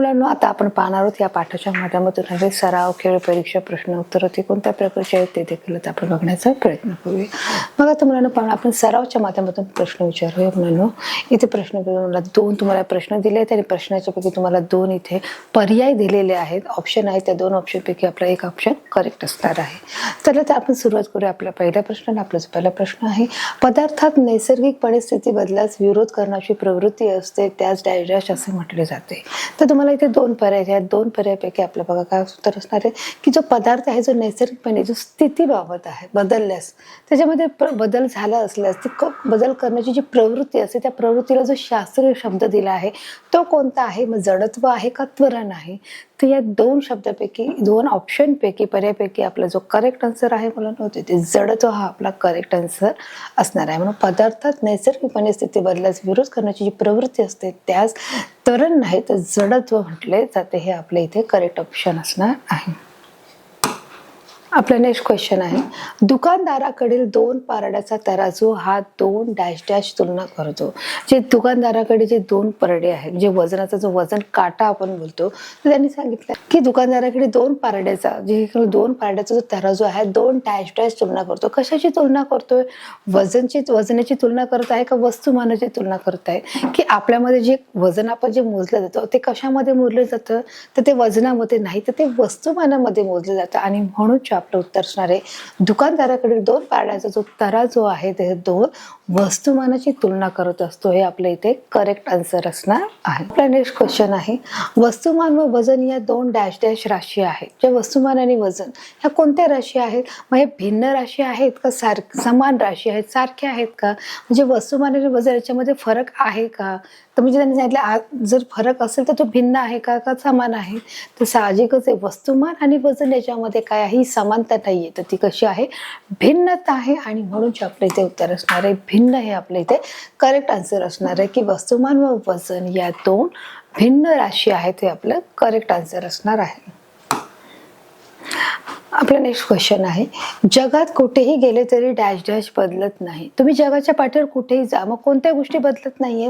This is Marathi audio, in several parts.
मुलांनो, आता आपण पाहणार आहोत या पाठाच्या माध्यमातून सराव, खेळ, परीक्षा, प्रश्न उत्तर ते कोणत्या प्रकारचे आहेत ते देखील आपण बघण्याचा प्रयत्न करूया. मग आता मुलांना आपण सरावच्या माध्यमातून प्रश्न विचारूया. मुलांनो, इथे प्रश्न मला दोन तुम्हाला प्रश्न दिले आहेत आणि प्रश्नाच्या पैकी तुम्हाला दोन इथे पर्याय दिलेले आहेत, ऑप्शन आहेत. त्या दोन ऑप्शन पैकी आपला एक ऑप्शन करेक्ट असणार आहे. तर आपण सुरुवात करूया आपल्या पहिल्या प्रश्नाला. आपला जो पहिला प्रश्न आहे, पदार्थात नैसर्गिकपणे स्थिती बदलास विरोध करण्याची प्रवृत्ती असते त्यास डॅश असे म्हटले जाते. तर तुम्हाला इथे दोन पर्याय आहेत. दोन पर्यायापैकी आपलं बघा काय उत्तर असणार आहे की जो पदार्थ आहे जो नैसर्गिकपणे जो स्थितीबाबत आहे बदलल्यास, त्याच्यामध्ये बदल झाला असल्यास ती बदल करण्याची जी प्रवृत्ती असते त्या प्रवृत्तीला जो शास्त्रीय शब्द दिला आहे तो कोणता आहे? मग जडत्व आहे का त्वरण आहे? तर या दोन शब्दापैकी दोन ऑप्शनपैकी पर्यायपैकी आपला जो करेक्ट आन्सर आहे मुलांना ते जडत्व हा आपला करेक्ट आन्सर असणार आहे. म्हणून पदार्थात नैसर्गिकपणे स्थिती बदलास विरोध करण्याची जी प्रवृत्ती असते त्यास त्वरण नाही तर जडत्व म्हटले जाते. हे आपल्या इथे करेक्ट ऑप्शन असणार आहे. आपला नेक्स्ट क्वेश्चन आहे, दुकानदाराकडील दोन पारड्याचा तराजू हा दोन डॅश डॅश तुलना करतो. जे दुकानदाराकडे जे दोन परडे आहेत, जे वजनाचा जो वजन काटा आपण बोलतो, तर त्यांनी सांगितलं की दुकानदाराकडे दोन पारड्याचा दोन पारड्याचा जो तराजू आहे दोन डॅश डॅश तुलना करतो. कशाची तुलना करतोय? वजनाची तुलना करत आहे का वस्तुमानाची तुलना करत आहे? की आपल्यामध्ये जे वजन आपण जे मोजलं जातं ते कशामध्ये मोजलं जातं? तर ते वजनामध्ये नाही तर ते वस्तुमानामध्ये मोजलं जातं. आणि म्हणून आपलं उत्तर असणार आहे दुकानदाराकडे दोन पारड्याचा जो तराजू आहे ते दोन वस्तुमानाची तुलना करत असतो. हे आपल्या इथे करेक्ट आन्सर असणार आहे. आपला नेक्स्ट क्वेश्चन आहे, वस्तुमान व वजन या दोन डॅश डॅश राशी आहेत. जे वस्तुमान आणि वजन ह्या कोणत्या राशी आहेत? मग हे भिन्न राशी आहेत का समान राशी आहेत, सारख्या आहेत का? म्हणजे वस्तुमान आणि वजन याच्यामध्ये फरक आहे का? तर म्हणजे त्यांनी सांगितलं जर फरक असेल तर तो भिन्न आहे का समान आहे? तर साहजिकच आहे वस्तुमान आणि वजन याच्यामध्ये काय आहे? ही समानता नाहीये तर ती कशी आहे? भिन्नता आहे. आणि म्हणून आपल्या इथे उत्तर असणार आहे भिन्न. हे आपल्या इथे करेक्ट आन्सर असणार आहे की वस्तुमान व वजन या दोन भिन्न राशी आहेत. हे आपलं करेक्ट आन्सर असणार आहे. आपला नेक्स्ट क्वेश्चन आहे, जगात कुठेही गेले तरी डॅश डॅश बदलत नाही. तुम्ही जगाच्या पाठीवर कुठेही जा, मग कोणत्या गोष्टी बदलत नाहीये?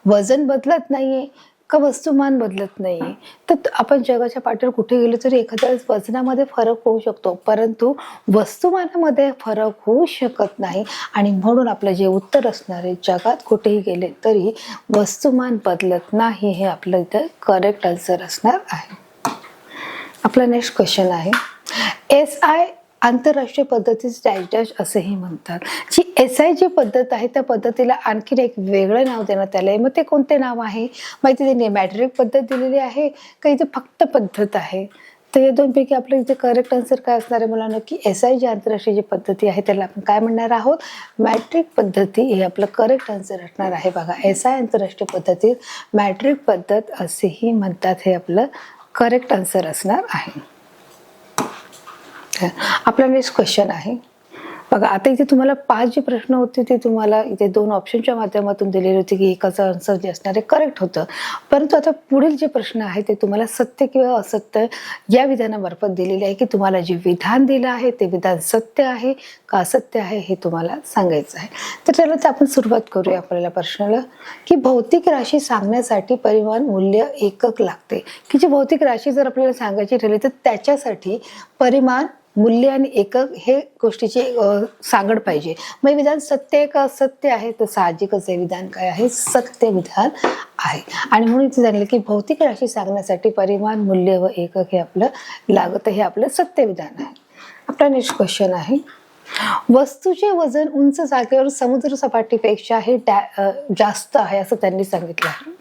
वजन बदलत नाहीये का वस्तुमान बदलत नाहीये? तर आपण जगाच्या पाठीवर कुठे गेलो तरी एखाद्या वजनामध्ये फरक होऊ शकतो परंतु वस्तुमानामध्ये फरक होऊ शकत नाही. आणि म्हणून आपलं जे उत्तर असणार आहे जगात कुठेही गेले तरी वस्तुमान बदलत नाही. हे आपलं इथं करेक्ट आन्सर असणार आहे. आपला नेक्स्ट क्वेश्चन आहे, SI आंतरराष्ट्रीय पद्धतीच डॅश डॅश असेही म्हणतात. जी SI जी पद्धत आहे त्या पद्धतीला आणखीन एक वेगळं नाव देण्यात आलंय. मग ते कोणते नाव आहे? माहिती त्यांनी मॅट्रिक पद्धत दिलेली आहे का इथे फक्त पद्धत आहे? तर या दोनपैकी आपलं इथे करेक्ट आन्सर काय असणार आहे मुलांना की SI जी आंतरराष्ट्रीय जी पद्धती आहे त्याला आपण काय म्हणणार आहोत? मॅट्रिक पद्धती. हे आपलं करेक्ट आन्सर असणार आहे. बघा, SI आंतरराष्ट्रीय पद्धतीत मॅट्रिक पद्धत असेही म्हणतात. हे आपलं करेक्ट आन्सर असणार आहे. आपला नेक्स्ट क्वेश्चन आहे, बघा आता इथे तुम्हाला 5 जे प्रश्न होते ते तुम्हाला इथे दोन ऑप्शनच्या माध्यमातून दिलेले होते की एकाचं आन्सर जे असणार आहे करेक्ट होतं. परंतु आता पुढील जे प्रश्न आहे ते तुम्हाला सत्य किंवा असत्य या विधानामार्फत दिलेले आहे की तुम्हाला जे विधान दिलं आहे ते विधान सत्य आहे का असत्य आहे हे तुम्हाला सांगायचं आहे. तर चला तर आपण सुरुवात करूया आपल्याला प्रश्नाला की भौतिक राशी सांगण्यासाठी परिमाण मूल्य एकक लागते. की जी भौतिक राशी जर आपल्याला सांगायची ठरली तर त्याच्यासाठी परिमाण मूल्य आणि एकक हे गोष्टीची सांगड पाहिजे. मग विधान सत्य आहे का असत्य आहे? तर साहजिकच हे विधान काय आहे? सत्य विधान आहे. आणि म्हणून इथे सांगितलं की भौतिक राशी सांगण्यासाठी परिमाण मूल्य व एकक हे आपलं लागत. हे आपलं सत्य विधान आहे. आपला नेक्स्ट क्वेश्चन आहे, वस्तूचे वजन उंच जागेवर समुद्र सपाटीपेक्षा हे जास्त आहे असं त्यांनी सांगितलं आहे.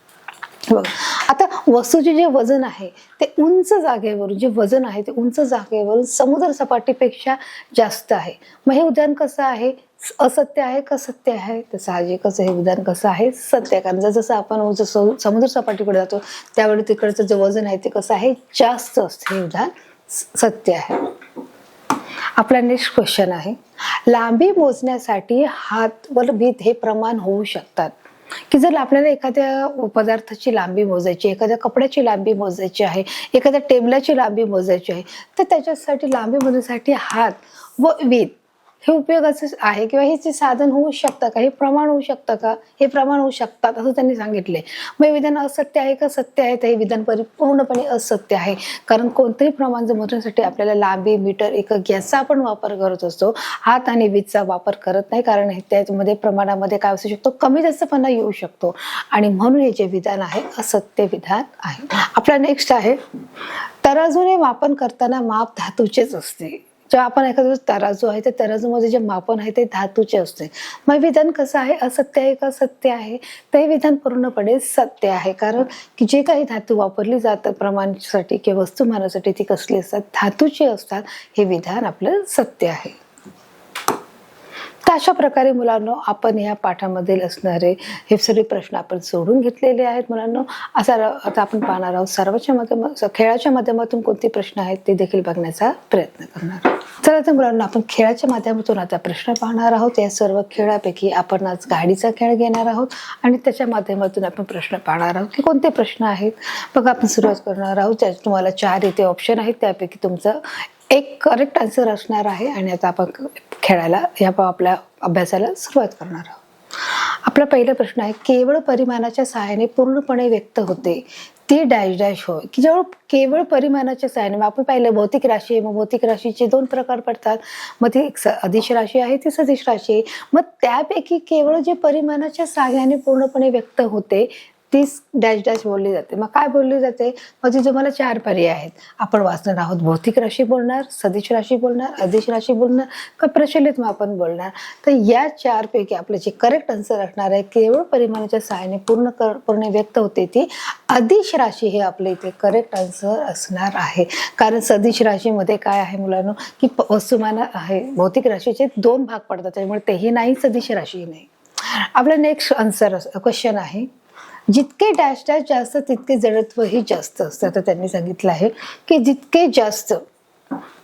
आता वस्तूचे जे वजन आहे ते उंच जागेवरून जे वजन आहे ते उंच जागेवरून समुद्र सपाटीपेक्षा जास्त आहे. मग हे उदाहरण कसं आहे? असत्य आहे का सत्य आहे? तर साहजिकच हे उदाहरण कसं आहे? सत्य. कारण जसं आपण समुद्र सपाटीकडे जातो त्यावेळी तिकडचं जे वजन आहे ते कसं आहे? जास्त असतं. हे उदाहरण सत्य आहे. आपला नेक्स्ट क्वेश्चन आहे, लांबी मोजण्यासाठी हात व बीत हे प्रमाण होऊ शकतात. की जर आपल्याला एखाद्या पदार्थाची लांबी मोजायची, एखाद्या कपड्याची लांबी मोजायची आहे, एखाद्या टेबलाची लांबी मोजायची आहे तर त्याच्यासाठी लांबी मोजण्यासाठी हात व वीत हे उपयोगाचं आहे किंवा हे जे साधन होऊ शकतं का, हे प्रमाण होऊ शकतं का, हे प्रमाण होऊ शकतात असं त्यांनी सांगितले. मग हे विधान असत्य आहे का सत्य आहे? तर हे विधान परिपूर्णपणे असत्य आहे. कारण कोणतंही प्रमाण जर मोजण्यासाठी आपल्याला लांबी, मीटर, एकक याचा आपण वापर करत असतो, हात आणि वीजचा वापर करत नाही. कारण त्याच्यामध्ये प्रमाणामध्ये काय असू शकतो, कमी जास्तपणा येऊ शकतो आणि म्हणून हे जे विधान आहे असत्य विधान आहे. आपला नेक्स्ट आहे, तराजूने मापन करताना माप धातूचेच असते. जेव्हा आपण एखादा तराजू आहे त्या तराजूमध्ये जे मापन आहे ते धातूचे असते. मग विधान कसं आहे, असत्य आहे का सत्य आहे? ते विधान पूर्णपणे सत्य आहे. कारण की जे काही धातू वापरली जातात प्रमाणासाठी किंवा वस्तुमानासाठी ती कसली असतात, धातूची असतात. हे विधान आपलं सत्य आहे. तर अशा प्रकारे मुलांनो आपण ह्या पाठामध्ये असणारे हे सर्व प्रश्न आपण सोडून घेतलेले आहेत मुलांनो. आता आपण पाहणार आहोत सर्वांच्या माध्यमातून, खेळाच्या माध्यमातून कोणते प्रश्न आहेत ते देखील बघण्याचा प्रयत्न करणार आहोत. चला तर मुलांना आपण खेळाच्या माध्यमातून आता प्रश्न पाहणार आहोत. या सर्व खेळापैकी आपण आज गाडीचा खेळ घेणार आहोत आणि त्याच्या माध्यमातून आपण प्रश्न पाहणार आहोत की कोणते प्रश्न आहेत. बघा आपण सुरुवात करणार आहोत. त्यात तुम्हाला 4 इथे ऑप्शन आहेत, त्यापैकी तुमचं एक करेक्ट आन्सर असणार आहे आणि आता आपण खेळायला या आपल्या अभ्यासाला सुरुवात करणार आहोत. आपला पहिला प्रश्न आहे, केवळ परिमाणाच्या सहाय्याने पूर्णपणे व्यक्त होते ती डॅश डॅश होय. की जेव्हा केवळ परिमाणाच्या सहाय्याने, मग आपण पाहिलं भौतिक राशी आहे, मग भौतिक राशीचे 2 प्रकार पडतात. मग ती एक अदिश राशी आहे, ती सदिश राशी आहे. मग त्यापैकी केवळ जे परिमाणाच्या सहाय्याने पूर्णपणे व्यक्त होते तीच डॅश डॅश बोलली जाते. मग काय बोलली जाते? मग ती तुम्हाला 4 पर्याय आहेत. आपण वाचणार आहोत, भौतिक राशी बोलणार, सदिश राशी बोलणार, अदिश राशी बोलणार का प्रचलित मापन बोलणार. तर या 4 पैकी आपलं जे करेक्ट आन्सर असणार आहे, केवळ परिमाणाच्या सहाय्याने पूर्णपणे व्यक्त होते ती अदिश राशी, हे आपल्या इथे करेक्ट आन्सर असणार आहे. कारण सदिश राशीमध्ये काय आहे मुलांनो, की वस्तुमान आहे, भौतिक राशीचे 2 भाग पडतात, त्यामुळे तेही नाही, सदिश राशी नाही. आपला नेक्स्ट आन्सर क्वेश्चन आहे, जितके डॅश डॅश जास्त तितके जडत्वही जास्त असतं. तर त्यांनी सांगितलं आहे की जितके जास्त,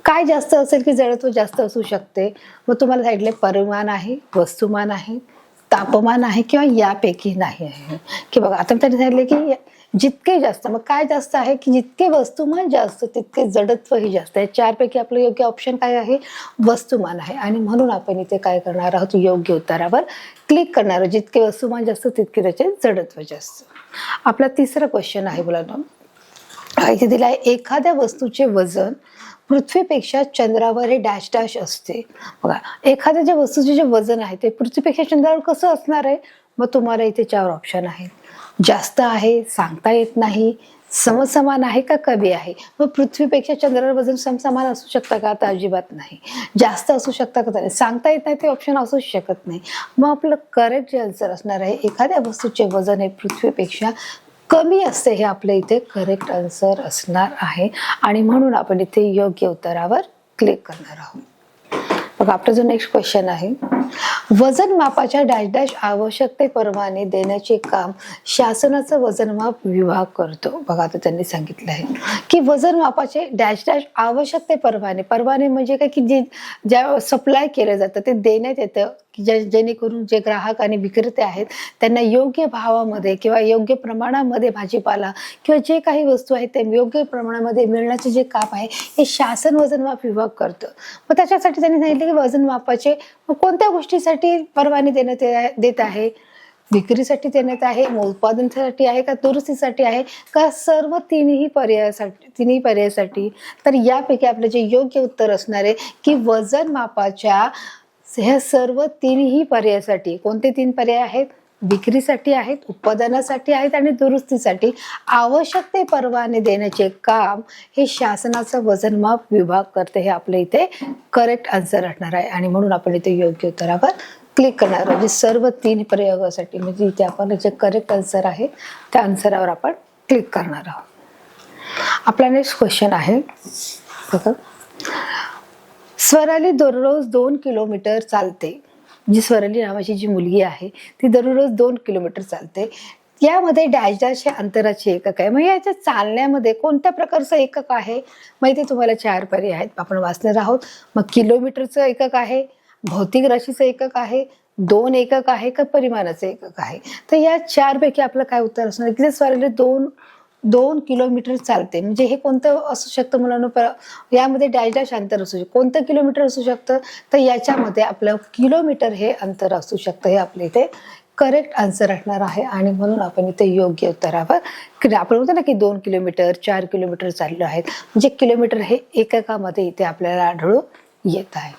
काय जास्त असेल की जडत्व जास्त असू शकते. मग तुम्हाला सांगितले परिमाण आहे, वस्तुमान आहे, तापमान आहे किंवा यापैकी नाही आहे. की बघा आता त्यांनी सांगितले की जितके जास्त, मग काय जास्त आहे की जितके वस्तुमान जास्त तितके जडत्वही जास्त आहे. 4 पैकी आपलं योग्य ऑप्शन काय आहे? वस्तुमान आहे. आणि म्हणून आपण इथे काय करणार आहोत, योग्य उत्तरावर क्लिक करणार आहोत. जितके वस्तुमान जास्त तितके त्याचे जडत्व जास्त. आपला तिसरा क्वेश्चन आहे मुलांनो, इथे दिला आहे, एखाद्या वस्तूचे वजन पृथ्वीपेक्षा चंद्रावर हे डॅश डॅश असते. बघा एखाद्या ज्या वस्तूचे जे वजन आहे ते पृथ्वीपेक्षा चंद्रावर कसं असणार आहे? मग तुम्हाला इथे 4 ऑप्शन आहेत. जास्त आहे, सांगता येत नाही, समसमान आहे का कमी आहे. मग पृथ्वीपेक्षा चंद्रावर वजन समसमान असू शकतं का? आता अजिबात नाही. जास्त असू शकतं का? नाही. सांगता येत नाही ते ऑप्शन असूच शकत नाही. मग आपलं करेक्ट जे आन्सर असणार आहे, एखाद्या वस्तूचे वजन हे पृथ्वीपेक्षा कमी असते, हे आपल्या इथे करेक्ट आन्सर असणार आहे. आणि म्हणून आपण इथे योग्य उत्तरावर क्लिक करणार आहोत. बघा आपला जो नेक्स्ट क्वेश्चन आहे, वजन मापाच्या डॅश डॅश आवश्यकतेप्रमाणे देण्याचे काम शासनाचा वजनमाप विभाग करतो. बघा आता त्यांनी सांगितलं आहे की वजन मापाचे डॅश डॅश आवश्यकतेप्रमाणे, परवाने म्हणजे काय की जे ज्या सप्लाय केलं जातं ते देण्यात येतं, की जेणेकरून जे ग्राहक आणि विक्रेते आहेत त्यांना योग्य भावामध्ये किंवा योग्य प्रमाणामध्ये भाजीपाला किंवा जे काही वस्तू आहेत ते योग्य प्रमाणामध्ये मिळण्याचे जे काम आहे हे शासन वजनमाप विभाग करतं. मग त्याच्यासाठी त्यांनी सांगितलं की वजन मापाचे कोणत्या गोष्टीसाठी परवाने देत आहे? विक्रीसाठी देण्यात आहे, उत्पादनासाठी आहे का दुरुस्तीसाठी आहे का सर्व तिन्ही पर्यायासाठी? तर यापैकी आपलं जे योग्य उत्तर असणार आहे की वजन मापाच्या ह्या सर्व तिन्ही पर्यायासाठी. कोणते 3 पर्याय आहेत? विक्रीसाठी आहेत, उत्पादनासाठी आहेत आणि दुरुस्तीसाठी आवश्यक ते परवाने देण्याचे काम हे शासनाचा वजनमाप विभाग करते. हे आपल्या इथे करेक्ट आन्सर असणार आहे. आणि म्हणून आपण इथे योग्य उत्तरावर क्लिक करणार आहोत. म्हणजे सर्व 3 प्रयोगासाठी, म्हणजे इथे आपण जे करेक्ट आन्सर आहे त्या आन्सरावर आपण क्लिक करणार आहोत. आपला नेक्स्ट क्वेश्चन आहे, बघा, स्वराली दररोज 2 किलोमीटर चालते. जी स्वराली नावाची जी मुलगी आहे ती दररोज 2 किलोमीटर चालते. यामध्ये डॅश डॅश हे अंतराचे एकक आहे. मग याच्या चालण्यामध्ये कोणत्या प्रकारचं एकक आहे? मग इथे तुम्हाला 4 पर्याय आहेत, आपण वाचणार आहोत. मग किलोमीटरचं एकक आहे, भौतिक राशीचं एकक आहे, 2 एकक आहे का परिमाणाचं एकक आहे? तर या 4 पैकी आपलं काय उत्तर असणार की स्वराली 2 किलोमीटर चालते, म्हणजे हे कोणतं असू शकतं मुलांनो? यामध्ये डॅश डॅश अंतर असू शकतं. कोणतं किलोमीटर असू शकतं? तर याच्यामध्ये आपलं किलोमीटर हे अंतर असू शकतं. हे आपल्या इथे करेक्ट आन्सर असणार आहे आणि म्हणून आपण इथे योग्य उत्तरावर आपण बोलतो ना की 2 किलोमीटर 4 किलोमीटर चाललो आहेत, म्हणजे किलोमीटर हे एककामध्ये इथे आपल्याला आढळून येत आहे.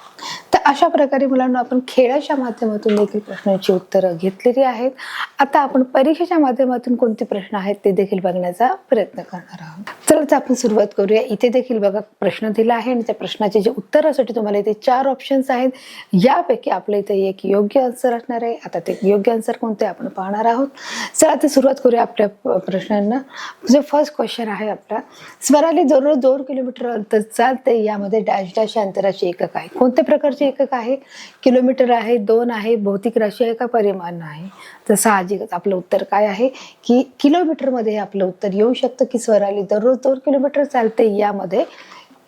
तर अशा प्रकारे मुलांना आपण खेळाच्या माध्यमातून देखील प्रश्नांची उत्तरं घेतलेली आहेत. आता आपण परीक्षेच्या माध्यमातून कोणते प्रश्न आहेत ते देखील बघण्याचा प्रयत्न करणार आहोत. चला तर आपण सुरुवात करूया. इथे देखील बघा प्रश्न दिला आहे आणि त्या प्रश्नाचे जे उत्तरासाठी तुम्हाला इथे 4 ऑप्शन्स आहेत. यापैकी आपल्या इथे एक योग्य आन्सर असणार आहे. आता ते योग्य आन्सर कोणते आपण पाहणार आहोत. चला तर सुरुवात करूया आपल्या प्रश्नांना. जो फर्स्ट क्वेश्चन आहे आपला, स्वराली दररोज 2 किलोमीटर अंतर चालते, यामध्ये डॅश डॅश अंतराचे एकक आहे. कोणत्या प्रकारचे एकक आहे? किलोमीटर आहे, 2 आहे, भौतिक राशी आहे का परिमाण आहे? तर साहजिकच आपलं उत्तर काय आहे की किलोमीटर मध्ये आपलं उत्तर येऊ शकतं की स्वराली दररोज 2 किलोमीटर चालते, यामध्ये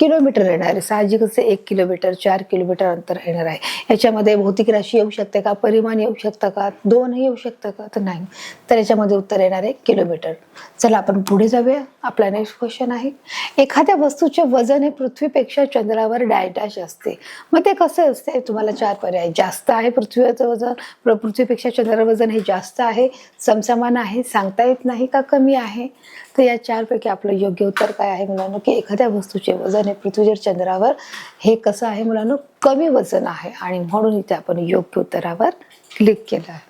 किलोमीटर येणार आहे. साहजिकच 1 किलोमीटर 4 किलोमीटर अंतर येणार आहे. याच्यामध्ये भौतिक राशी येऊ शकते का? परिमाण येऊ शकतं का? 2 येऊ शकतं का? तर नाही. तर याच्यामध्ये उत्तर येणार आहे किलोमीटर. चला आपण पुढे जाऊया. आपला नेक्स्ट क्वेश्चन आहे, एखाद्या वस्तूचे वजन हे पृथ्वीपेक्षा चंद्रावर डॅश डॅश असते. मग ते कसं असते? तुम्हाला 4 पर्याय. जास्त आहे पृथ्वीचं वजन, पृथ्वीपेक्षा चंद्रावर वजन हे जास्त आहे, समसमान आहे, सांगता येत नाही का कमी आहे? तर या 4 पैकी आपलं योग्य उत्तर काय आहे मुलांनो? की एखाद्या वस्तूचे वजन हे पृथ्वीवर चंद्रावर हे कसं आहे मुलांनो? कमी वजन आहे आणि म्हणून इथे आपण योग्य उत्तरावर क्लिक केलं आहे.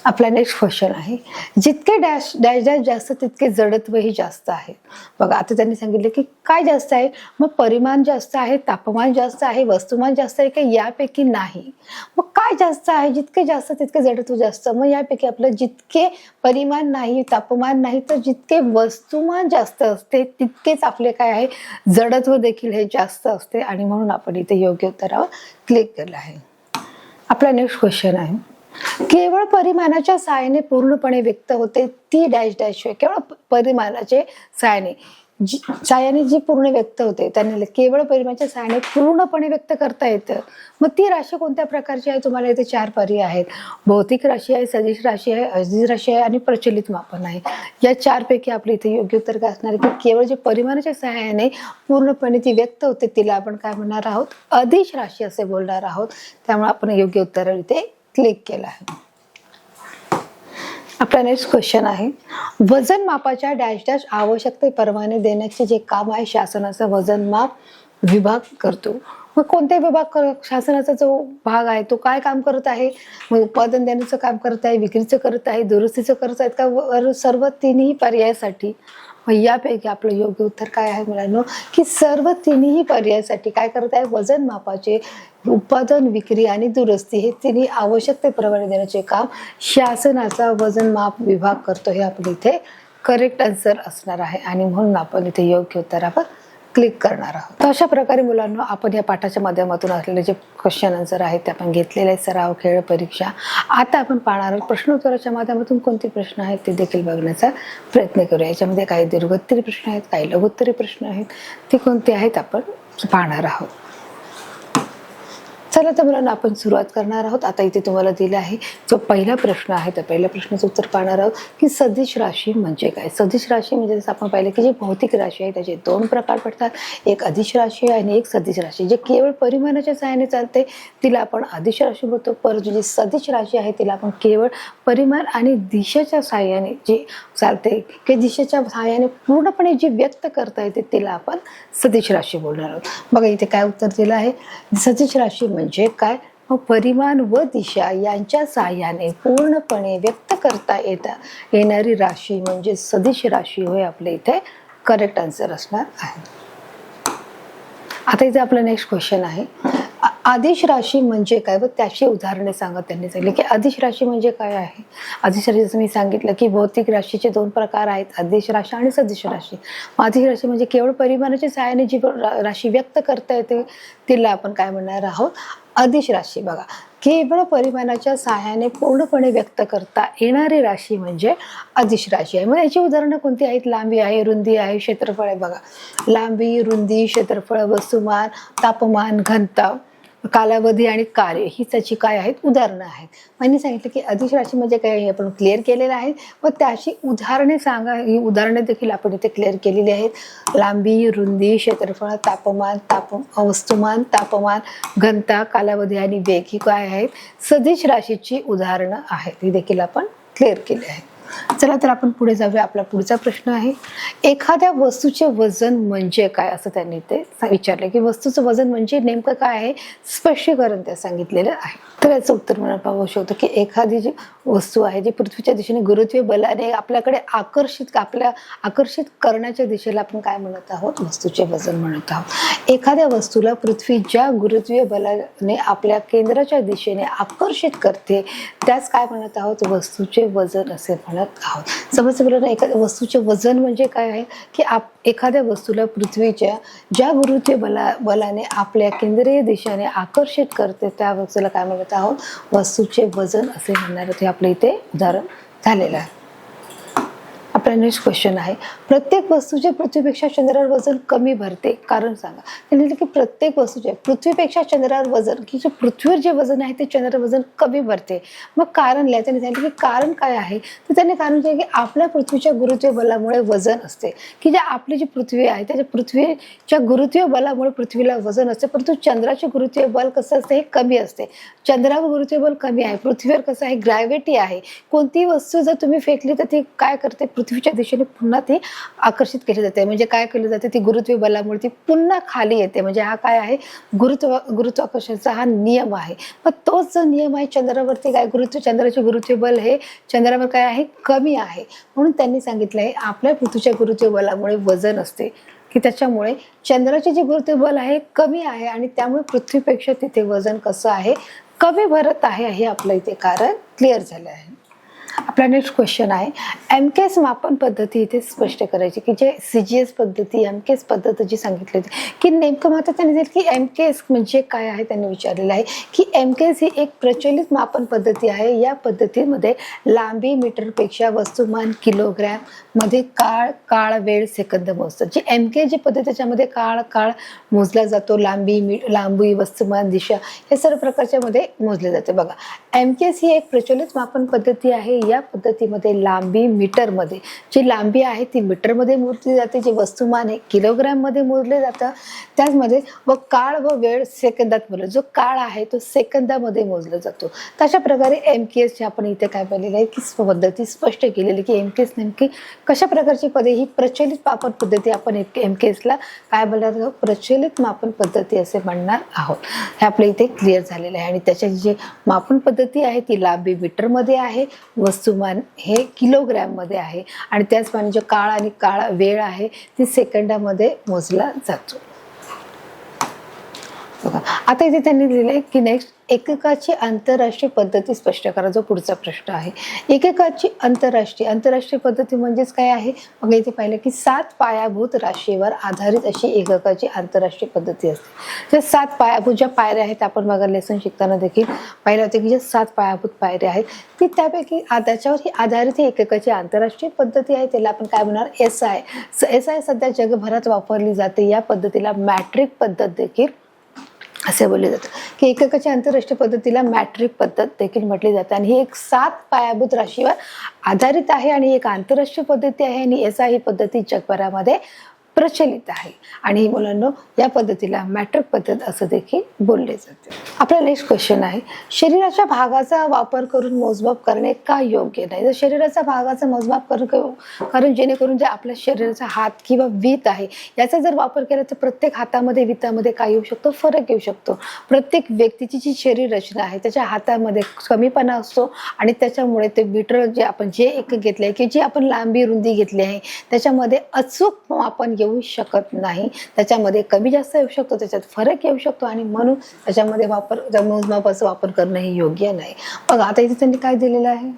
आपला नेक्स्ट क्वेश्चन आहे, जितके डॅश डॅश डॅश जास्त तितके जडत्वही जास्त आहे. बघा आता त्यांनी सांगितले की काय जास्त आहे? मग परिमाण जास्त आहे, तापमान जास्त आहे, वस्तुमान जास्त आहे, की यापैकी नाही? मग काय जास्त आहे? जितके जास्त तितके जडत्व जास्त. मग यापैकी आपलं जितके परिमाण नाही, तापमान नाही, तर जितके वस्तुमान जास्त असते तितकेच आपले काय आहे? जडत्व देखील हे जास्त असते आणि म्हणून आपण इथे योग्य उत्तरावर क्लिक केलं आहे. आपला नेक्स्ट क्वेश्चन आहे, केवळ परिमाणाच्या सहाय्याने पूर्णपणे व्यक्त होते ती डॅश डॅश होय. केवळ परिमाणाचे सहाय्याने जी पूर्ण व्यक्त होते त्यांना केवळ परिमाणाच्या सहाय्याने पूर्णपणे व्यक्त करता येतं. मग ती राशी कोणत्या प्रकारची आहे? तुम्हाला इथे 4 पर्याय आहेत. भौतिक राशी आहे, सदिश राशी आहे, अदिश राशी आहे आणि प्रचलित मापन आहे. या 4 पैकी आपले इथे योग्य उत्तर काय असणार आहे? की केवळ जे परिमाणाच्या सहाय्याने पूर्णपणे ती व्यक्त होते तिला आपण काय म्हणणार आहोत? अदिश राशी असे बोलणार आहोत. त्यामुळे आपण योग्य उत्तर इथे क्लिक केला आहे. आपला नेक्स्ट क्वेश्चन आहे, वजन मापाच्या डॅश डॅश आवश्यकतेप्रमाणे देण्याचे जे काम आहे शासनाचा वजन माप विभाग करतो. मग कोणते विभाग शासनाचा जो भाग आहे तो काय काम करत आहे? मग उत्पादन देण्याचं काम करत आहे, विक्रीचं करत आहे, दुरुस्तीचं करत आहेत का? सर्व तिन्ही पर्यायासाठी. मग यापैकी आपलं योग्य उत्तर काय आहे मुलांनो? की सर्व तिन्ही पर्यायासाठी काय करत आहे? वजन मापाचे उत्पादन, विक्री आणि दुरुस्ती हे तिन्ही आवश्यकतेप्रमाणे देण्याचे काम शासनाचा वजन माप विभाग करतो. हे आपण इथे करेक्ट आन्सर असणार आहे आणि म्हणून आपण इथे योग्य उत्तरावर क्लिक करणार आहोत. तर अशा प्रकारे मुलांना आपण या पाठाच्या माध्यमातून असलेले जे क्वेश्चन आन्सर आहेत ते आपण घेतलेले सराव, खेळ, परीक्षा. आता आपण पाहणार आहोत प्रश्न उत्तराच्या माध्यमातून कोणते प्रश्न आहेत ते देखील बघण्याचा प्रयत्न करूया. याच्यामध्ये काही दीर्घोत्तरी प्रश्न आहेत, काही लघुत्तरी प्रश्न आहेत. ते कोणते आहेत आपण पाहणार आहोत. चला तर मुलांना आपण सुरुवात करणार आहोत. आता इथे तुम्हाला दिला आहे जो पहिला प्रश्न आहे, तर पहिल्या प्रश्नाचं उत्तर पाहणार आहोत की सदिश राशी म्हणजे काय? सदिश राशी म्हणजे जसं आपण पाहिलं की जे भौतिक राशी आहे त्याचे 2 प्रकार पडतात. एक अदिश राशी आणि एक सदिश राशी. जे केवळ परिमाणाच्या सहाय्याने चालते तिला आपण अदिश राशी बोलतो, परंतु जी सदिश राशी आहे तिला आपण केवळ परिमाण आणि दिशेच्या सहाय्याने जी चालते की दिशेच्या सहाय्याने पूर्णपणे जी व्यक्त करता येते तिला आपण सदिश राशी बोलणार आहोत. बघा इथे काय उत्तर दिलं आहे, सदिश राशी म्हणजे काय? परिमाण व दिशा यांच्या सहाय्याने पूर्णपणे व्यक्त करता येणारी राशी म्हणजे सदिश राशी होय. आपल्या इथे करेक्ट आन्सर असणार आहे. आता इथे आपलं नेक्स्ट क्वेश्चन आहे, अदिश राशी म्हणजे काय व त्याची उदाहरणे सांगा. त्यांनी सांगितले की अदिश राशी म्हणजे काय आहे. अदिश राशी जसं मी सांगितलं की भौतिक राशीचे 2 प्रकार आहेत, अदिश राशी आणि सदिश राशी. अदिश राशी म्हणजे केवळ परिमाणाच्या सहाय्याने जी राशी व्यक्त करता येते तिला आपण काय म्हणणार आहोत? अदिश राशी. बघा केवळ परिमाणाच्या सहाय्याने पूर्णपणे व्यक्त करता येणारी राशी म्हणजे अदिश राशी आहे. मग याची उदाहरणं कोणती आहेत? लांबी आहे, रुंदी आहे, क्षेत्रफळ आहे. बघा लांबी, रुंदी, क्षेत्रफळ, वस्तुमान, तापमान, घनता, कालावधी आणि कार्य ही त्याची काय आहेत उदाहरणं आहेत. त्यांनी सांगितलं की अधिश राशी म्हणजे काय हे आपण क्लिअर केलेलं आहे, व त्याची उदाहरणे सांगा. ही उदाहरणे देखील आपण इथे क्लिअर केलेली आहेत. लांबी, रुंदी, क्षेत्रफळ, तापमान, वस्तुमान, तापमान, घनता, कालावधी आणि वेग ही काय आहेत सदिश राशीची उदाहरणं आहेत. ही देखील आपण क्लिअर केली आहे. चला तर आपण पुढे जाऊया. आपला पुढचा प्रश्न आहे, एखाद्या वस्तूचे वजन म्हणजे काय, असं त्यांनी ते विचारले की वस्तूचं वजन म्हणजे नेमकं काय आहे, स्पष्टीकरण त्या सांगितलेलं आहे. तर याचं उत्तर मला पाहू शकतो की एखादी जी वस्तू आहे जी पृथ्वीच्या दिशेने गुरुत्वीय बलाने आपल्याकडे आकर्षित करण्याच्या दिशेला आपण काय म्हणत आहोत, वस्तूचे वजन म्हणत आहोत. एखाद्या वस्तूला पृथ्वी ज्या गुरुत्वीय बलाने आपल्या केंद्राच्या दिशेने आकर्षित करते त्याच काय म्हणत आहोत, वस्तूचे वजन असे म्हणत आहोत. समजलं ना. एखाद्या वस्तूचे वजन म्हणजे काय आहे की एखाद्या वस्तूला पृथ्वीच्या ज्या गुरुत्वीय बलाने आपल्या केंद्रीय दिशेने आकर्षित करते त्या वस्तूला काय म्हणत आहोत, वस्तूचे वजन असे म्हणणार. ते आपल्या इथे उदाहरण झालेलं आहे. आपला नेक्स्ट क्वेश्चन आहे, प्रत्येक वस्तूचे पृथ्वीपेक्षा चंद्रावर वजन कमी भरते, कारण सांगा. त्यांनी की प्रत्येक वस्तूचे पृथ्वीपेक्षा चंद्रावर वजन की जे पृथ्वीवर जे वजन आहे ते चंद्रावर वजन कमी भरते. मग कारण लिहायचं. त्यांनी सांगितलं की कारण काय आहे, तर त्यांनी कारण जे की आपल्या पृथ्वीच्या गुरुत्वीय बलामुळे वजन असते, की जे आपली जी पृथ्वी आहे त्याच्या पृथ्वीच्या गुरुत्वीय बलामुळे पृथ्वीला वजन असते, परंतु चंद्राचे गुरुत्वीय बल कसं असते, हे कमी असते. चंद्रावर गुरुत्वीय बल कमी आहे, पृथ्वीवर कसं आहे, ग्रॅव्हिटी आहे. कोणतीही वस्तू जर तुम्ही फेकली तर ती काय करते, पृथ्वीच्या दिशेने पुन्हा ती आकर्षित केली जाते. म्हणजे काय केलं जाते, ती गुरुत्वीय बलामुळे ती पुन्हा खाली येते. म्हणजे हा काय आहे, गुरुत्वाकर्षणाचा हा नियम आहे. मग तोच जो नियम आहे चंद्रावरती काय, चंद्राचे गुरुत्वीय बल हे चंद्रावर काय आहे, कमी आहे. म्हणून त्यांनी सांगितलं आहे आपल्या पृथ्वीच्या गुरुत्वीय बलामुळे वजन असते, की त्याच्यामुळे चंद्राचे जे गुरुत्वीय बल आहे कमी आहे आणि त्यामुळे पृथ्वीपेक्षा तिथे वजन कसं आहे, कमी भरत आहे. हे आपलं इथे कारण क्लिअर झालं आहे. आपला नेक्स्ट क्वेश्चन आहे, एमकेएस मापन पद्धती इथे स्पष्ट करायची, की जे सीजीएस पद्धती, एमकेएस पद्धत जी सांगितली होती की नेमकं मात्र त्यांनी दिलं की एमकेएस म्हणजे काय आहे. त्यांनी विचारलेलं आहे की एमकेएस ही एक प्रचलित मापन पद्धती आहे. या पद्धतीमध्ये लांबी मीटरपेक्षा वस्तुमान किलोग्रॅम मध्ये काळ वेळ सेकंद मोजतात. जी एमकेएस जी पद्धती त्याच्यामध्ये काळ मोजला जातो, लांबी वस्तुमान दिशा हे सर्व प्रकारच्या मध्ये मोजले जाते. बघा, एमकेएस ही एक प्रचलित मापन पद्धती आहे. या पद्धतीमध्ये लांबी मीटरमध्ये, जी लांबी आहे ती मीटरमध्ये मोजली जाते, जे वस्तुमान आहे किलोग्रॅम मध्ये मोजले जातं. त्याचमध्ये व काळ व वेळ सेकंदात मोजला, जो काळ आहे तो सेकंदामध्ये मोजला जातो. तशा प्रकारे एमकेएस आपण इथे काय पाहिलेलं आहे की पद्धती स्पष्ट केलेली की एमकेएस नेमकी कशा प्रकारची पद्धती, ही प्रचलित मापन पद्धती आपण एमकेएसला काय बोलणार, प्रचलित मापन पद्धती असे म्हणणार आहोत. हे आपल्या इथे क्लिअर झालेलं आहे. आणि त्याची जी मापन पद्धती आहे ती लांबी मीटरमध्ये आहे, वस्तुमान हे किलोग्रॅम मध्ये आहे आणि त्याचप्रमाणे जो काळ वेळ आहे ती सेकंदामध्ये मोजला जातो. आता इथे त्यांनी लिहिलंय की नेक्स्ट, एककाची आंतरराष्ट्रीय पद्धती स्पष्ट करा. जो पुढचा प्रश्न आहे, एककाची आंतरराष्ट्रीय पद्धती म्हणजेच काय आहे. मग इथे पाहिलं की 7 पायाभूत राशीवर आधारित अशी एककाची आंतरराष्ट्रीय पद्धती असते. ज्या 7 पायाभूत ज्या पायऱ्या आहेत, आपण बघा लेसन शिकताना देखील पाहिलं होतं की ज्या 7 पायाभूत पायऱ्या आहेत ती त्यापैकी त्याच्यावर ही आधारित ही एककाची आंतरराष्ट्रीय पद्धती आहे. त्याला आपण काय म्हणणार, एसआय सध्या जगभरात वापरली जाते. या पद्धतीला मॅट्रिक पद्धत देखील असे बोलले जातं, की एककाची आंतरराष्ट्रीय पद्धतीला मॅट्रिक पद्धत देखील म्हटली जाते. आणि ही एक 7 पायाभूत राशीवर आधारित आहे आणि एक आंतरराष्ट्रीय पद्धती आहे. आणि एसआय ही पद्धती जगभरामध्ये प्रचलित आहे. आणि मुलांनो, या पद्धतीला मॅट्रिक पद्धत असं देखील बोलले जाते. आपला नेक्स्ट क्वेश्चन आहे, शरीराच्या भागाचा वापर करून मोजमाप करणे का योग्य नाही. जर शरीराचा भागाचा मोजमाप कारण जेणेकरून जे आपल्या शरीराचा हात किंवा वीत आहे याचा जर वापर केला तर प्रत्येक हातामध्ये वितामध्ये काय येऊ शकतो, फरक येऊ शकतो. प्रत्येक व्यक्तीची जी शरीर रचना आहे त्याच्या हातामध्ये कमीपणा असतो आणि त्याच्यामुळे ते मीटर जे एक घेतले की जी आपण लांबी रुंदी घेतली आहे त्याच्यामध्ये अचूक मापन येऊ शकत नाही. त्याच्यामध्ये कमी जास्त येऊ शकतो, त्याच्यात फरक येऊ शकतो आणि म्हणून त्याच्यामध्ये मोजमापाचा वापर करणं हे योग्य नाही. बघा, आता इथे त्यांनी काय दिलेलं आहे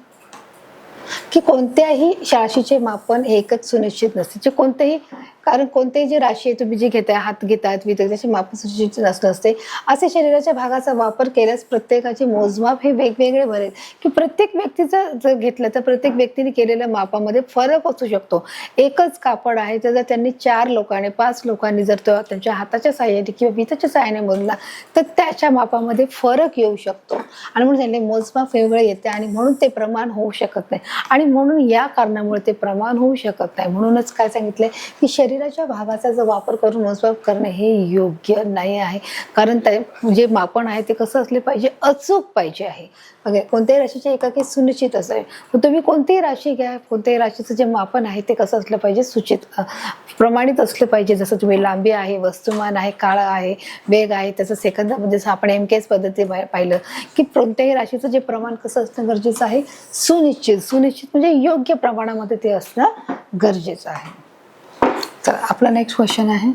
की कोणत्याही राशीचे मापन हे एकच सुनिश्चित नसते. जे कोणतेही कारण कोणतेही जे राशी आहे तुम्ही जी घेताय, हात घेतात त्याची माप सुनिश्चित नसते. असे शरीराच्या भागाचा वापर केल्यास प्रत्येकाचे मोजमाप हे वेगवेगळे बनेल, की प्रत्येक व्यक्तीचं जर घेतलं तर प्रत्येक व्यक्तीने केलेल्या मापामध्ये फरक असू शकतो. एकच कापड आहे तर जर त्यांनी 4 लोकांनी 5 लोकांनी जर तो त्यांच्या हाताच्या साहाय्याने किंवा विताच्या साहाय्याने मोजला तर त्याच्या मापामध्ये फरक येऊ शकतो आणि म्हणून त्यांनी मोजमाप वेगळं येते आणि म्हणून ते प्रमाण होऊ शकत नाही आणि म्हणून या कारणामुळे ते प्रमाण होऊ शकत नाही. म्हणूनच काय सांगितलंय की शरीराच्या भागाचा जो वापर करून मोजमाप करणे हे योग्य नाही आहे. कारण ते जे मापन आहे ते कसं असले पाहिजे, अचूक पाहिजे आहे. कोणत्याही राशीचे एकाकी सुनिश्चित असेल. तुम्ही कोणतीही राशी घ्या, कोणत्याही राशीचं जे मापन आहे ते कसं असलं पाहिजे, सूचित प्रमाणित असलं पाहिजे. जसं तुम्ही लांबी आहे, वस्तुमान आहे, काळ आहे, वेग आहे, त्याचं सेकंदामध्ये आपण MKS पद्धती पाहिलं की कोणत्याही राशीचं जे प्रमाण कसं असणं गरजेचं आहे, सुनिश्चित म्हणजे योग्य प्रमाणामध्ये ते असणं गरजेचं आहे. तर आपला नेक्स्ट क्वेश्चन आहे,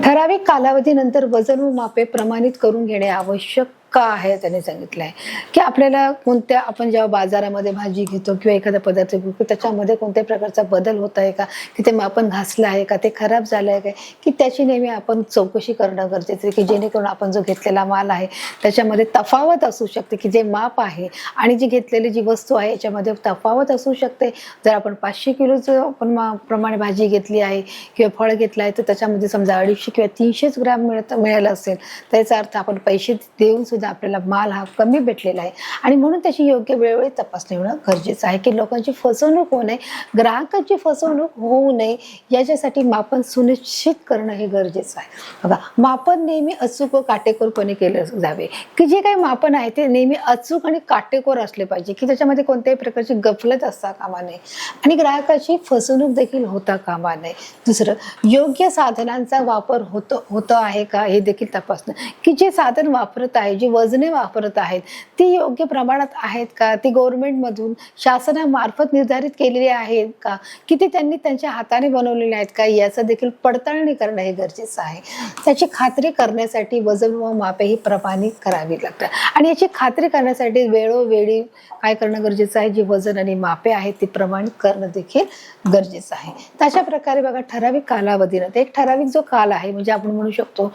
ठराविक कालावधीनंतर वजन व मापे प्रमाणित करून घेणे आवश्यक का आहे. त्याने सांगितलं आहे की आपल्याला कोणत्या, आपण जेव्हा बाजारामध्ये भाजी घेतो किंवा एखादा पदार्थ घेतो त्याच्यामध्ये कोणत्या प्रकारचा बदल होत आहे का, की ते मापन घासलं आहे का, ते खराब झालं आहे का, की त्याची नेहमी आपण चौकशी करणं गरजेचं आहे, की जेणेकरून आपण जो घेतलेला माल आहे त्याच्यामध्ये तफावत असू शकते, की जे माप आहे आणि जी घेतलेली जी वस्तू आहे याच्यामध्ये तफावत असू शकते. जर आपण 500 किलोचं आपण प्रमाणे भाजी घेतली आहे किंवा फळ घेतलं आहे तर त्याच्यामध्ये समजा 250 किंवा 300 ग्रॅम मिळालं असेल तर याचा अर्थ आपण पैसे देऊन सुद्धा आपल्याला माल हा कमी भेटलेला आहे आणि म्हणून त्याची योग्य वेळोवेळी तपासणी होणं गरजेचं आहे, की लोकांची फसवणूक होऊ नये, ग्राहकांची फसवणूक होऊ नये याच्यासाठी मापन सुनिश्चित करणं हे गरजेचं आहे. बघा, मापन नेहमी अचूक व काटेकोरपणे केलं जावे, की जे काही मापन आहे ते नेहमी अचूक आणि काटेकोर असले पाहिजे, की त्याच्यामध्ये कोणत्याही प्रकारची गफलत असता कामा नये आणि ग्राहकाची फसवणूक देखील होता कामा नये. दुसरं, योग्य साधनांचा वापर होतो आहे का हे देखील तपासणं, की जे साधन वापरत आहे, जी वजने वापरत आहेत ती योग्य प्रमाणात आहेत का, ती गव्हर्नमेंटमधून शासनामार्फत निर्धारित केलेली आहेत का, की ती त्यांनी त्यांच्या हाताने बनवलेले आहेत का, याचं देखील पडताळणी करणं हे गरजेचं आहे. त्याची खात्री करण्यासाठी वजन व मापे ही प्रमाणित करावी लागतात आणि याची खात्री करण्यासाठी वेळोवेळी काय करणं गरजेचं आहे, जी वजन आणि मापे आहेत ती प्रमाणित करणं देखील गरजेचं आहे. तशा प्रकारे बघा, ठराविक कालावधीनं एक ठराविक जो काल आहे, म्हणजे आपण म्हणू शकतो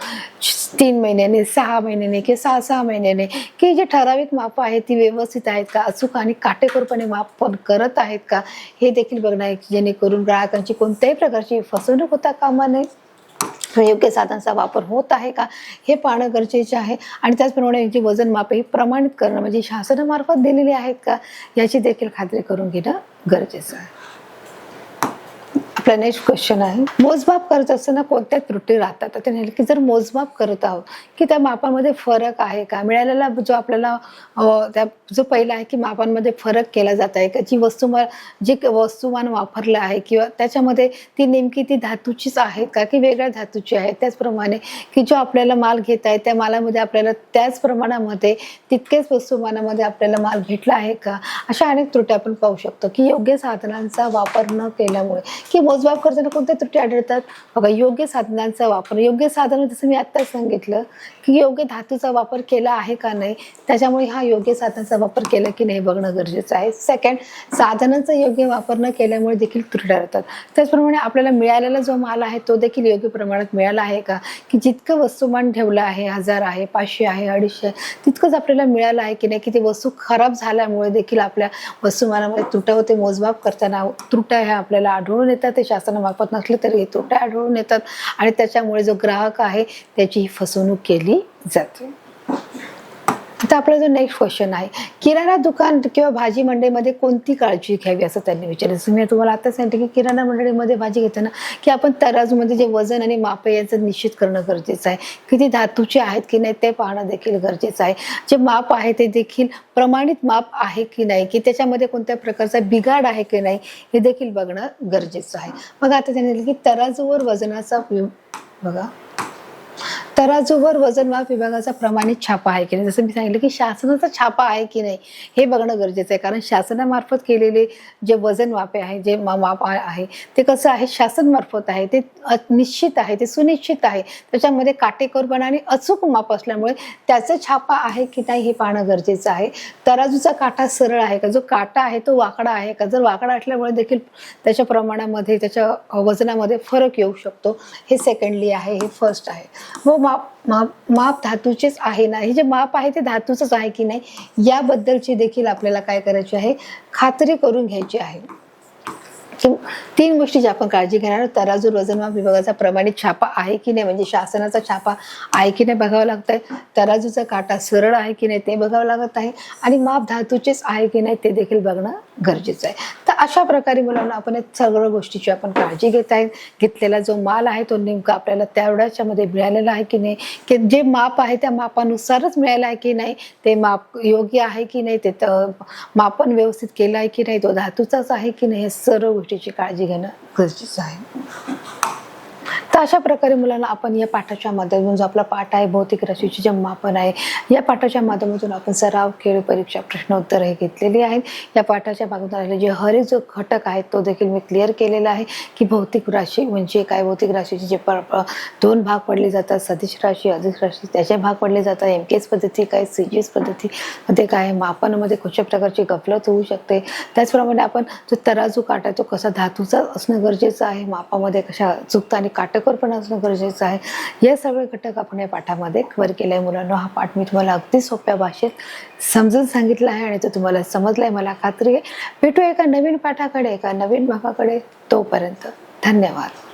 3 महिन्याने, 6 महिन्याने किंवा 6 महिन्याने, की जे ठराविक माप आहेत ती व्यवस्थित आहेत का, अचूक आणि काटेकोरपणे मापन करत आहेत का, हे देखील बघणं आहे, जेणेकरून ग्राहकांची कोणत्याही प्रकारची फसवणूक होता कामा नये. योग्य साधनांचा वापर होत आहे का हे पाहणं गरजेचे आहे आणि त्याचप्रमाणे यांची वजन मापे ही प्रमाणित करणं, म्हणजे शासनामार्फत दिलेली आहेत का याची देखील खात्री करून घेणं गरजेचं आहे. आपला नेक्स्ट क्वेश्चन आहे, मोजमाप करत असताना कोणत्या त्रुटी राहतात. आता की जर मोजमाप करत आहोत की त्या मापामध्ये फरक आहे का, मिळालेला जो आपल्याला त्या जो पहिला आहे की मापांमध्ये फरक केला जात आहे का, जी वस्तुमान वापरलं आहे किंवा त्याच्यामध्ये ती नेमकी ती धातूचीच आहे का की वेगळ्या धातूची आहे. त्याचप्रमाणे की जो आपल्याला माल घेत आहे त्या मालामध्ये आपल्याला त्याच प्रमाणामध्ये तितकेच वस्तुमानामध्ये आपल्याला माल भेटला आहे का. अशा अनेक त्रुटी आपण पाहू शकतो की योग्य साधनांचा वापर न केल्यामुळे, की मोजमाप करताना कोणत्या त्रुटी आढळतात. बघा, योग्य साधनांचा वापर, योग्य साधन जसं मी आत्ताच सांगितलं की योग्य धातूचा वापर केला आहे का नाही, त्याच्यामुळे हा योग्य साधनांचा वापर केला की नाही बघणं गरजेचं आहे. सेकंड, साधनांचा योग्य वापर न केल्यामुळे देखील त्रुटी आढळतात. त्याचप्रमाणे आपल्याला मिळालेला जो माल आहे तो देखील योग्य प्रमाणात मिळाला आहे का, की जितकं वस्तुमान ठेवलं आहे, 1000 आहे, 500 आहे, 250 तितकंच आपल्याला मिळालं आहे की नाही, की ती वस्तू खराब झाल्यामुळे देखील आपल्या वस्तुमानामध्ये त्रुट्या होते. मोजमाप करताना त्रुट्या ह्या आपल्याला आढळून येतात, ते शासनामार्फत नसले तरी त्रुट्या आढळून येतात आणि त्याच्यामुळे जो ग्राहक आहे त्याची फसवणूक केली जाते. आता आपला जो नेक्स्ट क्वेश्चन आहे, किराणा दुकान किंवा भाजी मंडईमध्ये कोणती काळजी घ्यावी असं त्यांनी विचारलं. मी तुम्हाला आता सांगितलं की किराणा मंडळीमध्ये भाजी घेताना की आपण तराजूमध्ये जे वजन आणि माप याचं निश्चित करणं गरजेचं आहे, किती धातूचे आहेत की नाही ते पाहणं देखील गरजेचं आहे. जे माप आहे ते देखील प्रमाणित माप आहे की नाही, की त्याच्यामध्ये कोणत्या प्रकारचा बिघाड आहे की नाही हे देखील बघणं गरजेचं आहे. मग आता त्यांनी की तराजूवर वजनाचा बघा तराजूवर वजनमाप विभागाचा प्रमाणित छापा आहे की नाही, जसं मी सांगितलं की शासनाचा छापा आहे की नाही हे बघणं गरजेचं आहे. कारण शासनामार्फत केलेले जे वजनमापे आहे, जे माप आहे ते कसं आहे, शासनमार्फत आहे, ते निश्चित आहे, ते सुनिश्चित आहे. त्याच्यामध्ये काटेकोरपणा आणि अचूक माप असल्यामुळे त्याचा छापा आहे की नाही हे पाहणं गरजेचं आहे. तराजूचा काटा सरळ आहे का, जो काटा आहे तो वाकडा आहे का, जर वाकडा असल्यामुळे देखील त्याच्या प्रमाणामध्ये, त्याच्या वजनामध्ये फरक येऊ शकतो. हे सेकंडली आहे, हे फर्स्ट आहे. व माप धातूचेच आहे ना, हे जे माप आहे ते धातूचंच आहे की नाही याबद्दलची देखील आपल्याला काय करायची आहे, खात्री करून घ्यायची आहे. 3 गोष्टीची आपण काळजी घेणार आहोत. तराजू वजनमाप विभागाचा प्रमाणित छापा आहे की नाही, म्हणजे शासनाचा छापा आहे की नाही बघावं लागतंय. तराजूचा काटा सरळ आहे की नाही ते बघावं लागत आहे. आणि माप धातूचेच आहे की नाही ते देखील बघणं गरजेचं आहे. तर अशा प्रकारे मुलांना आपण या सगळ्या गोष्टीची आपण काळजी घेतलेला जो माल आहे तो नेमका आपल्याला तेवढ्याच्यामध्ये मिळालेला आहे की नाही, की जे माप आहे त्या मापानुसारच मिळालं आहे की नाही, ते माप योग्य आहे की नाही, ते मापन व्यवस्थित केलं आहे की नाही, तो धातूचाच आहे की नाही, हे सर्व गोष्टीची काळजी घेणं गरजेचं आहे. तर अशा प्रकारे मुलांना आपण या पाठाच्या माध्यमातून, जो आपला पाठ आहे भौतिक राशीचे जे मापन आहे, या पाठाच्या माध्यमातून आपण सराव, खेळ, परीक्षा, प्रश्नोत्तर हे घेतलेली आहेत. या पाठाच्या माध्यमातून जे हर जो घटक आहे तो देखील मी क्लिअर केलेला आहे की भौतिक राशी म्हणजे काय, भौतिक राशीचे जे 2 भाग पडले जातात, सदिश राशी, अधिक राशी, त्याचे भाग पडले जातात, एमकेएस पद्धती काय, सीजीएस पद्धतीमध्ये काय, मापनामध्ये कशा प्रकारची गफलत होऊ शकते. त्याचप्रमाणे आपण जो तराजू काटा तो कसा धातूचा असणं गरजेचं आहे, मापामध्ये कशा चुकता आणि काटेकोरपणा असणं गरजेचं आहे, हे सगळे घटक आपण या पाठामध्ये कव्हर केले आहे. मुलांना हा पाठ मी तुम्हाला अगदी सोप्या भाषेत समजून सांगितला आहे आणि तो तुम्हाला समजलाय मला खात्री आहे. भेटू एका नवीन पाठाकडे, एका नवीन भागाकडे. तोपर्यंत धन्यवाद.